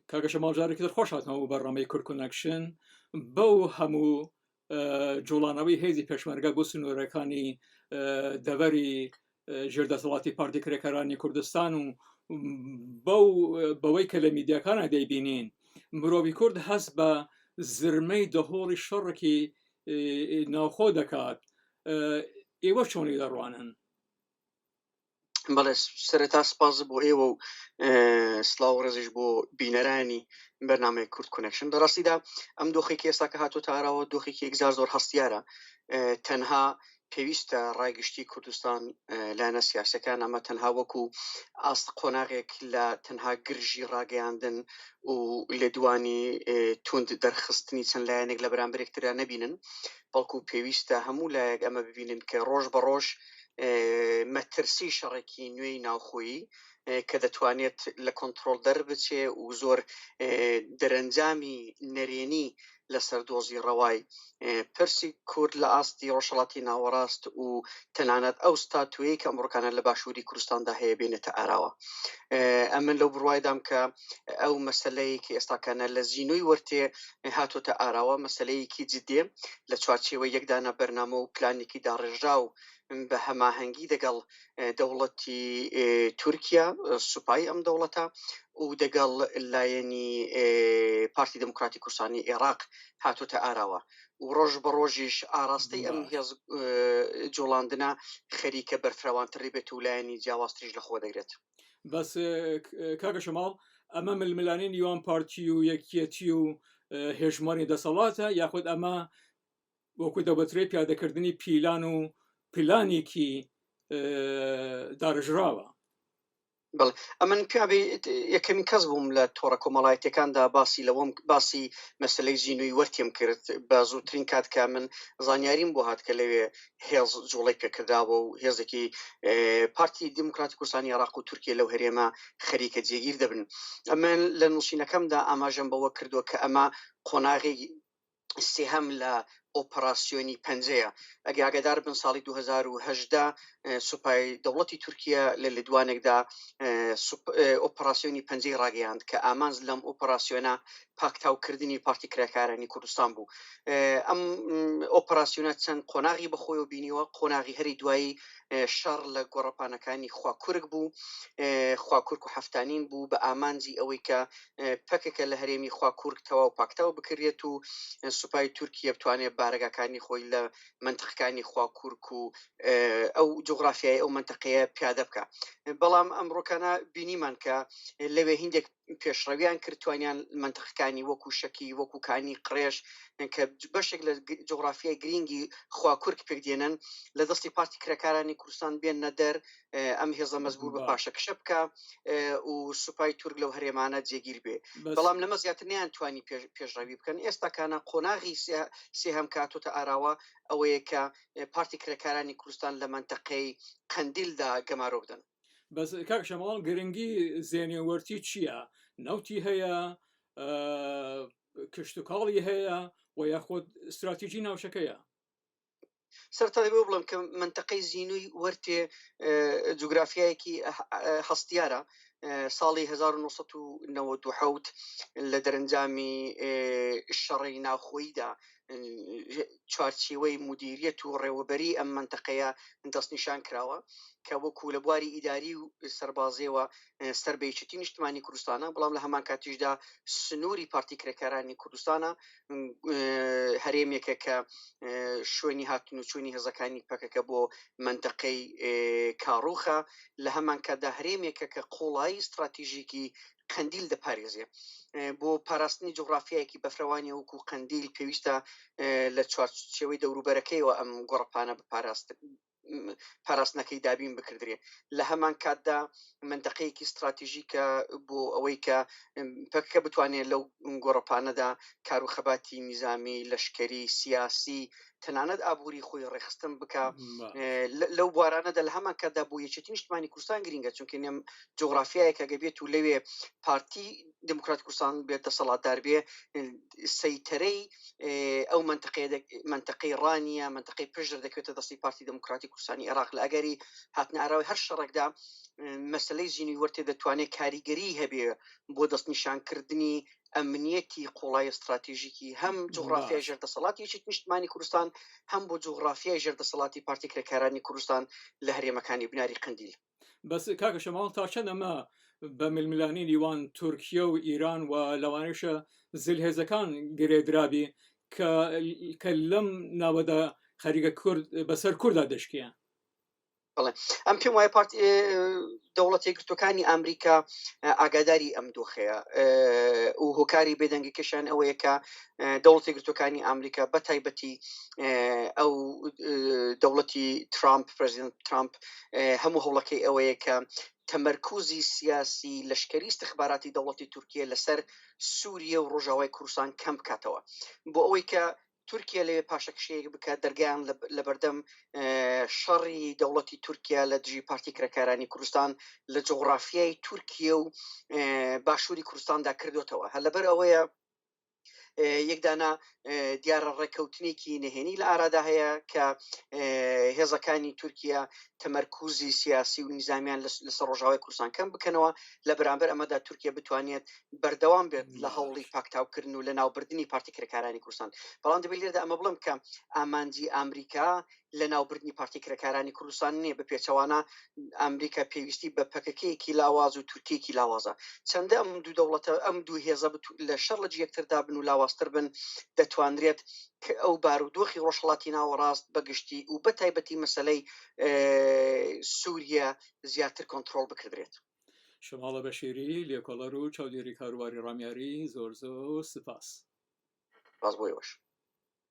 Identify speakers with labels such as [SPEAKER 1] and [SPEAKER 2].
[SPEAKER 1] کاکە شەماڵ جارێکی تر خۆش هاتنەوە بۆ بەڕێوەی کورد کۆنەکشن بەو هەموو جوڵانەوەی هێزی پێشمەرگە بۆ سنوورەکانی دەڤەری ژێردەسەڵاتی پارتی کرێکەکانی کوردستان و بەوەی کە لە میدیاکانە دەیبینین مرۆڤی کورد هەست بە زرمەی دەهۆڵی شەڕێکی ناوخۆ دەکات. ئێوە چۆنی دەڕوانن؟
[SPEAKER 2] بەڵێ سەرەتا سپاس بۆ ئێوە و سڵاو و ڕێزش بۆ بینەرانی بەرنامەی کورد کۆنەکشن. بەڕاستیدا ئەم دۆخێکی ئێستا کە هاتۆتە ئاراوە دۆخێکی یەکجار زۆر هەستیارە. تەنها پێویستە ڕایگشتی کوردستان لایەنە سیاسەکان ئەمە تەنها وەکو ئاست قۆناغێک لە تەنها گرژی ڕاگەیاندن و لێدوانی توند دەرخستنی چەند لایەنێک لە بەرامبەرێکترا نەبینن، بەڵکو پێویستە هەموو لایەک ئەمە ببینن کە ڕۆژ بە ڕۆژ مەترسی شەڕێکی نوێی ناوخۆیی کە دەتوانێت لە کۆنتترۆل دەربچێ و زۆر دەرەنجامی نەرێنی لەسەر دۆزی ڕەوای پرسی کورد لە ئاستی ڕۆژهەڵاتی ناوەڕاست و تەنانەت ئەو ستاتوەیە کە ئەمڕۆکانە لە باشووری کوردستاندا هەیە بێنێتە ئاراوە. ئەمن لەو بڕوایدام کە ئەو مەسەلەیەکی ئێستاکانە لە زیینوی وەرتێ هاتۆتە ئاراوە مەسەلەیەکی جدێ لە چوارچێوە یەکدانە بەرنامە و پلانێکی داڕێژرا و بە هەماهەنگی دەگەڵ دەوڵەتی تورکیا سوپای ئەم دەوڵەتە و دەگەڵ لایەنی پارتی دموکراتی کوردستانی عێراق هاتۆتە ئاراوە و ڕۆژ بە ڕۆژیش ئاراستەی ئەم هێز جوڵاندنە خەریکە بەرفراوانتری بێت و لایەنی جیاوازتریش لە خۆ دەگرێت.
[SPEAKER 1] بەس کاکە شەماڵ ئەمە ململانی نیوان پارتی و یەکیەتی و هێژمانی دەسەڵاتە یاخود ئەمە وەکو دەبەترێت پیادەکردنی پیلان و پلانێکی داڕژراوە؟
[SPEAKER 2] بەڵێ ئەمن پیاێ یەکەمین کەس بووم لە تۆڕە کۆمەڵایەتەکاندا باسی مەسلەی زیینوی وەرتیم کرد بە زووترین کاتکە من زانیاریم بۆ هات کە لەوێ هێز جوڵی پێکرداوە و هێزێکی پارتی دموکراتی کوردستانی عێراق و تورکیا لەو هەرێمە خەریکە جێگیر دەبن. ئەمن لە نووسینەکەمدا ئاماژەم بەوە کردووە کە ئەمە قۆناغی سێهەم لە ئۆپەراسیۆنی پەنجەیە. ئەگە ئاگادار بن ساڵی 2010 سوپای دەوڵەتی تورکیا لە لێدوانێکدا ئۆپەراسیۆنی پەنجەی ڕاگەیاند کە ئامانز لەم ئۆپەراسیۆنە پاکتاوکردنی پارتی کرێکارانی کوردستان بوو. ئەم ئۆپەراسیۆنە چەند قۆناغی بەخۆیەوە بینیوە. قۆناغی هەری دوایی شەڕ لە گۆڕەپانەکانی خواکورک بوو، خواکورک و هەفتانین بوو بە ئامانجی ئەوەی کە پەکێکە لە هەرێمی خواکورک تەواو پاکتاو بکرێت و سوپای تورکیا بتوانێت بارگەکانی خۆی لە منتەقەکانی خواکورک و ئەو جغرافیای ئەو منتەقەیە پیادە بکە. بەڵام ئەمڕۆکانە بینیمان کە لەوێ هیندێک پێشڕەویان کردوانیان منتەقەکانی وەکو شەکی وەکو کانی قڕێژ کە بەشێک لە جغرافیای گرنگی خواکورک پێکدێنن لە دەستی پارتی کرێکارانی کوردستان بێنە دەر ئەم هێزە مەزبوور بە پاشەکشە بکە و سوپای تورک لەو هەرێمانە جێگیر بێ. بەڵام لەمە زیاتر نیان توانی پێشڕەوی بکەن. ئێستاکانە قۆناغی سێهەم کاتۆتە ئاراوە ئەوەیە کە پارتی کرێکارانی کوردستان لە منتەقەی قەندیلدا گەمارۆ بدەن.
[SPEAKER 1] بەس کاک شەماڵ گرنگی زێنێوەرتی چییە؟ نەوتی هەیە، کشتتوکاڵی هەیە و یاخۆت استراتیژی ناوچەکەیە؟
[SPEAKER 2] سەرتا بۆ بڵم کە منتەقەی زیینوی وەرتێ جوگرافیایەکی هەستیارە. ساڵی 1990 لە دەرەنجامی شەڕی ناوخۆییدا چوارچێوەی مدیریەت و ڕێوەبەری ئەم منتەقەیە دەستنیشان کراوە کە وەکو لە بواری ئیداری و سەربازیەوە سەربەیچەتی نیشتمانی کوردستانە. بەڵام لە هەمان کاتیشدا سنووری پارتی کرێکارانی کوردستانە هەرێمێکە کە شوێنی هاتن و چوونی هێزەکانی پەکەکە بۆ منتەقەی کاڕوخە. لە هەمان کاتدا هەرێمێکە کە قوڵایی استراتیژیکی قەندیل دەپارێزێ. بۆ پاراستنی جغرافیایەکی بەفرەوانی وەکو قەندیل پێویستە لە چوارچێوەی دەوروبەرەکەیەوە ئەم گۆڕەپانە پاراستنەکەی دابین بکردرێ. لە هەمان کاتدا منتەقەیەکی استراتیژیکە بۆ ئەوەی کە پەکەکە بتوانێت لەو گۆڕەپانەدا کاروخەباتی نیزامی لەشکری سیاسی تەنانەت ئابووری خۆی ڕێخستن بکە. لەو بوارانەدا لە هەمان کاتدا بۆ یەکێتی نیشتمانی کوردستان گرینگە چونکە نێم جغرافیایەکە گەبێت و لەوێ پارتی دموکرات کوردستان بێت دەسەڵاتدار بێ سەیتەرەی ئەو منتەقەی ڕانیە منتەقەی پشت دەکەوێتە دەستی پارتی دموکراتی کوردستانی عێراق لە ئەگەری هاتنە ئاراوی هەر شەڕێکدا مەسلەی زیینی وەرتێ دەتوانێت کاریگەری هەبێ بۆ دەستنیشانکردنی ئەمنیەتی قوڵای استراتیژیکی هەم جغرافیای ژێردەسەڵاتیەکی نیشتمانی کوردستان هەم بۆ جغرافیای ژێردەسەڵاتی پارتی کرێکارانی کوردستان لە هەرێمەکانی بناری قندیل.
[SPEAKER 1] بەس کاکە شەماڵ تا چەند ئەمە بە ململانی نیوان تورکیە و ئیران و لەوانەیەشە زلهێزەکان گرێدرابی کە لەم ناوەدا خەریکە کورد بەسەر کووردا دەشکیە.
[SPEAKER 2] ئەم پێم وایە دەوڵەت یەکگرتوەکانی ئەمریکا ئاگاداری ئەم دۆخەیە و هۆکاری بێدەنگیکەشیان ئەوەیە کە دەوڵەت یەکگرتوەکانی ئەمریکا بە تایبەتی ئەو دەوڵەتی ترامپ پرەزیدەنت ترامپ هەموو هەوڵەکەی ئەوەیە کە تەمەرکوزی سیاسی لەشکری استخباراتی دەوڵەتی تورکیە لەسەر سووریە و ڕۆژاوای کوردستان کەم بکاتەوە بۆ ئەوەی کە تورکیا لێ پاشەکشەیەک بکات دەرگیان لە بەردەم شەڕی دەوڵەتی تورکیا لە دژی پارتی کرێکارانی کوردستان لە جغرافیای تورکیە و باشووری کوردستاندا کردوتەوە هەر لەبەر ئەوەیە یەکدانا دیارە ڕێکەوتنێکی نهێنی لە ئارادا هەیە کە هێزەکانی تورکیا تەمەرکوزی سیاسی و نیزامیان لەسەر ڕۆژاوای کوردستان کەم بکەنەوە لە بەرامبەر ئەمەدا تورکیا بتوانێت بەردەوام بێت لە هەوڵی پاکتاوکردن و لە ناوبردننی پارتی کرێکارانی کوردستان بەڵام دەبێت لێرەدا ئەمە بڵم کە ئامانجی ئەمریکا لە ناوبردننی پارتی کرێکارانی کوردستان نییە بە پێچەوانە ئەمریکا پێویستی بە پەکەکەیەکی لاواز و تورکیەکی لاوازە چەندە ئەم دوو دەوڵەتە ئەم دوو هێزە لە شەڕ لە یەکتردا بن و لاوازتر بن دەتوانرێت کە ئەو بارودۆخی ڕۆژهەڵاتی ناوەڕاست بەگشتی و بە تایبەتی مەسەلەی سووریا زیاتر کۆنتترۆل بکردرێت.
[SPEAKER 1] شەماڵە بەشیری لێکۆڵەر و چاودێری کاروباری ڕامیاری زۆر سپاس.
[SPEAKER 2] باز بۆیەوەش.